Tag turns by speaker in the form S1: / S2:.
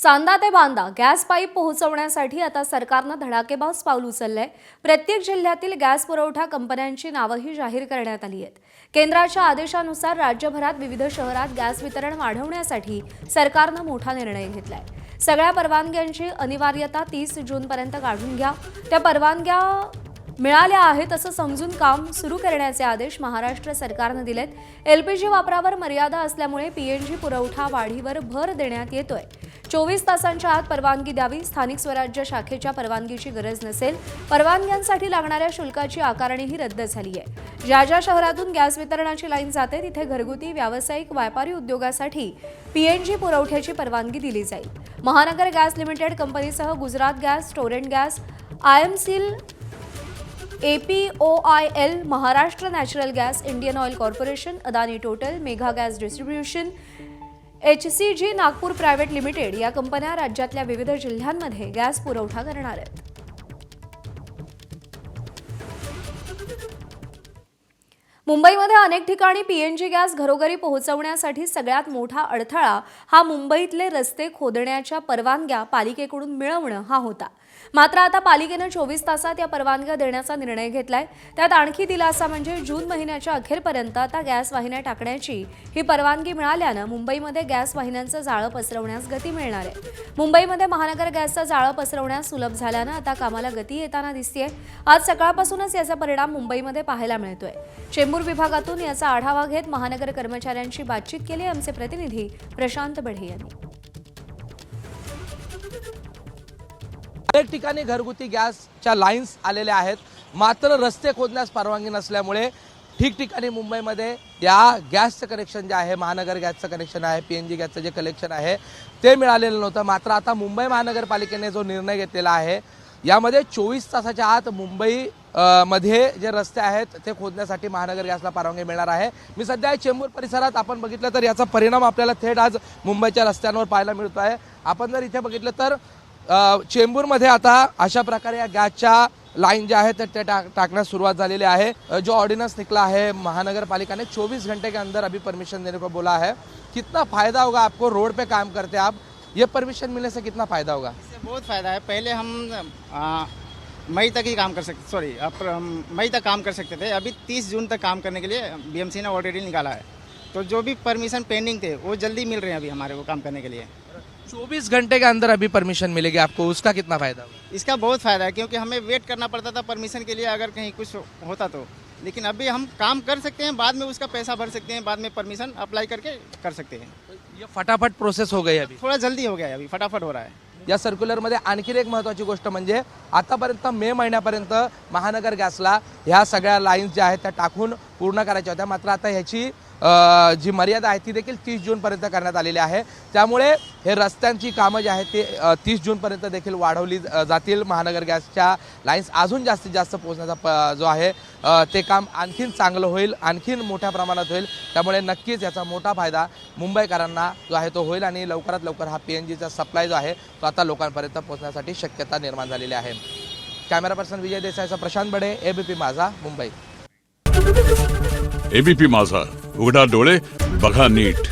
S1: चांदा ते Banda gas pipe पोहोचवण्यासाठी आता सरकारनं धडाकेबाज पाऊल उचललंय। प्रत्येक जिल्ह्यातील गॅस पुरवठा कंपन्यांची नावंही जाहीर करण्यात आली आहेत। केंद्राच्या आदेशानुसार राज्यभरात विविध शहरात गॅस वितरण वाढवण्यासाठी सरकारनं मोठा निर्णय घेतलाय। सगळ्या परवानग्यांची अनिवार्यता 30 जूनपर्यंत काढून घ्या। त्या परवानग्या मिळाल्या आहेत असं समजून काम सुरू करण्याचे आदेश महाराष्ट्र सरकारने दिलेत। एलपीजी वापरावर मर्यादा असल्यामुळे पीएनजी पुरवठा वाढीवर भर देण्यात येतोय। 24 तासांच्या आत परवानगी द्यावी। स्थानिक स्वराज्य शाखेच्या परवानगीची गरज नसेल। परवानग्यांसाठी लागणाऱ्या शुल्काची आकारणीही रद्द झाली आहे। ज्या शहरातून गॅस वितरणाची लाईन जाते तिथे घरगुती, व्यावसायिक, व्यापारी उद्योगासाठी पीएनजी पुरवठ्याची परवानगी दिली जाईल। महानगर गॅस लिमिटेड कंपनीसह Gujarat gas, Torrent gas, IMCL, APOIL, Maharashtra natural gas, Indian Oil Corporation, Adani Total, Megha gas distribution, HCG Nagpur private limited या कंपन्या राज्यातल्या विविध जिल्ह्यांमध्ये गॅस पुरवठा करणार आहेत। मुंबईमध्ये अनेक ठिकाणी पीएनजी गॅस घरोघरी पोहोचवण्यासाठी सगळ्यात मोठा अडथळा हा मुंबईतले रस्ते खोदण्याच्या परवानग्या पालिकेकडून मिळवणं हा होता। मात्र आता पालिकेने 24 तासात या परवानग्या देण्याचा निर्णय घेतलाय। त्यात आणखी दिलासा म्हणजे जून महिन्याच्या अखेरपर्यंत आता गॅस वाहिन्या टाकण्याची ही परवानगी मिळाल्यानं मुंबईमध्ये गॅस वाहिन्यांचं जाळं पसरवण्यास गती मिळणार आहे। मुंबईमध्ये महानगर गॅसचं जाळं पसरवण्यास सुलभ झाल्यानं आता कामाला गती येताना दिसतेय। आज सकाळपासूनच याचा परिणाम मुंबईमध्ये पाहायला मिळतोय। चेंबूर विभागातून याचा आढावा घेत महानगर कर्मचाऱ्यांशी बातचीत केली आमचे प्रतिनिधी प्रशांत बढे यांनी।
S2: अनेक ठिकाणी घरगुती गॅसच्या लाईन्स आलेल्या आहेत, मात्र रस्ते खोदण्यास परवानगी नसल्यामुळे ठिकठिकाणी मुंबईमध्ये या गॅसचं कनेक्शन जे आहे, महानगर गॅसचं कनेक्शन आहे, पीएनजी गॅसचं जे कनेक्शन आहे ते मिळालेलं नव्हतं। मात्र आता मुंबई महानगरपालिकेने जो निर्णय घेतलेला आहे यामध्ये 24 तासाच्या आत मुंबई मध्ये जे रस्ते आहेत ते खोदण्यासाठी महानगर गॅसला परवानगी मिळणार आहे। मी सध्या चेंबूर परिसरात आपण बघितलं तर याचा परिणाम आपल्याला थेट आज मुंबईच्या रस्त्यांवर पाहायला मिळतो आहे। आपण जर इथे बघितलं तर चेंबूरमध्ये आता अशा प्रकारे या गॅसच्या लाइन जो है ते टाकण्यास सुरुवात झालेली आहे। जो ऑर्डिनेंस निकला है महानगरपालिका ने 24 घंटे के अंदर अभी परमिशन देने को बोला है। कितना फायदा होगा आपको? रोड पे काम करते आप, ये परमिशन मिलने से कितना फायदा होगा?
S3: इससे बहुत फ़ायदा है। पहले हम मई तक ही काम कर सकते, मई तक काम कर सकते थे। अभी 30 जून तक काम करने के लिए बीएमसी ने ऑलरेडी निकाला है। तो जो भी परमिशन पेंडिंग थे वो जल्दी मिल रहे हैं अभी हमारे को काम करने के लिए।
S2: 24 घंटे के अंदर अभी परमिशन मिलेगी आपको, उसका कितना फायदा होगा?
S3: इसका बहुत फ़ायदा है क्योंकि हमें वेट करना पड़ता था परमिशन के लिए अगर कहीं कुछ होता तो। लेकिन अभी हम काम कर सकते हैं, बाद में उसका पैसा भर सकते हैं, बाद में परमिशन अप्लाई करके कर सकते हैं।
S2: ये फटाफट प्रोसेस हो गई अभी,
S3: थोड़ा जल्दी हो गया है, अभी फटाफट हो रहा है।
S2: या सर्क्युलरमध्ये आणखी एक महत्त्वाची गोष्ट म्हणजे आतापर्यंत मे महिन्यापर्यंत महानगर गॅसला ह्या सगळ्या लाईन्स ज्या आहेत त्या टाकून पूर्ण करायच्या होत्या। मात्र आता ह्याची जी मर्यादा आहे ती देखील 30 जूनपर्यंत करण्यात आलेली आहे। त्यामुळे हे रस्त्यांची कामं जी आहेत ते 30 जूनपर्यंत देखील वाढवली जातील। महानगर गॅसच्या लाईन्स अजून जास्तीत जास्त पोहोचण्याचा जो आहे ते काम आणखीन चांगलं होईल, आणखीन मोठ्या प्रमाणात होईल। त्यामुळे नक्कीच याचा मोठा फायदा मुंबईकरांना जो आहे तो होईल आणि लवकरात लवकर हा पीएनजीचा सप्लाय जो आहे तो आता लोकांपर्यंत पोहोचण्यासाठी शक्यता निर्माण झालेली आहे। कॅमेरा पर्सन विजय देसाईचा प्रशांत बडे, एबीपी माझा, मुंबई।
S4: एबीपी माझा, उघडा डोळे बघा नीट।